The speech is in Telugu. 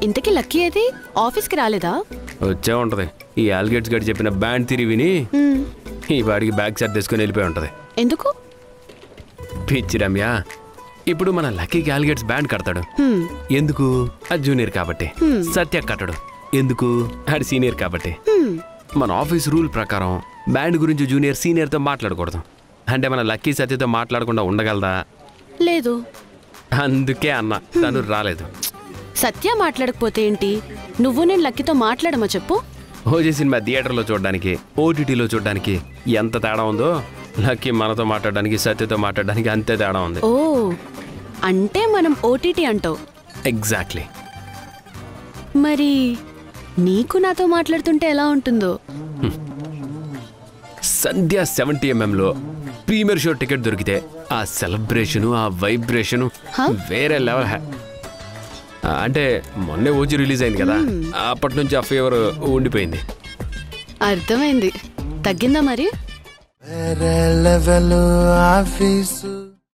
ఇంతకీ లక్కీ ఏది? ఆఫీస్కి రాలేదా? వచ్చే ఉంటది. ఈ ఆల్గేట్స్ గడి చెప్పిన బ్యాండ్ థిరీ విని ఈ వాడికి బ్యాగ్ సెట్ తీసుకుని వెళ్ళిపోయి ఉంటది. ఎందుకు? పిచ్చి రమ్య, ఇప్పుడు మన లక్కీకి ఆల్గేట్స్ బ్యాండ్ కడతాడు. ఎందుకు? అది జూనియర్ కాబట్టి. సత్య కట్టడు. ఎందుకు? అది సీనియర్ కాబట్టి. మన ఆఫీస్ రూల్ ప్రకారం బ్యాండ్ గురించి జూనియర్ సీనియర్తో మాట్లాడకూడదు. అంటే మన లక్కీ సత్యతో మాట్లాడకుండా ఉండగలదా? లేదు. అందుకే అన్న తను రాలేదు. సత్య మాట్లాడకపోతే ఏంటి? నువ్వు నేను లక్కీతో మాట్లాడమా చెప్పు. ఓజీ సినిమా థియేటర్లో చూడడానికి, ఓటీటీలో చూడడానికి ఎంత తేడా ఉందో లక్కీ మనతో మాట్లాడడానికి, సత్యతో మాట్లాడడానికి అంతే తేడా ఉంది. ఓ, అంటే మనం ఓటీటీ అంటావు. ఎగ్జాక్ట్లీ. మరి నీకు నాతో మాట్లాడుతుంటే ఎలా ఉంటుందో? సంధ్య 70mm ప్రీమియర్ షో టికెట్ దొరికితే ఆ సెలబ్రేషను, ఆ వైబ్రేషను వేరే లెవెల్. అంటే మొన్నే ఓజీ రిలీజ్ అయింది కదా, అప్పటి నుంచి ఆ ఫీవర్ ఉండిపోయింది. అర్థమైంది. తగ్గిందా మరి? వేరే లెవెల్ ఆఫీసు.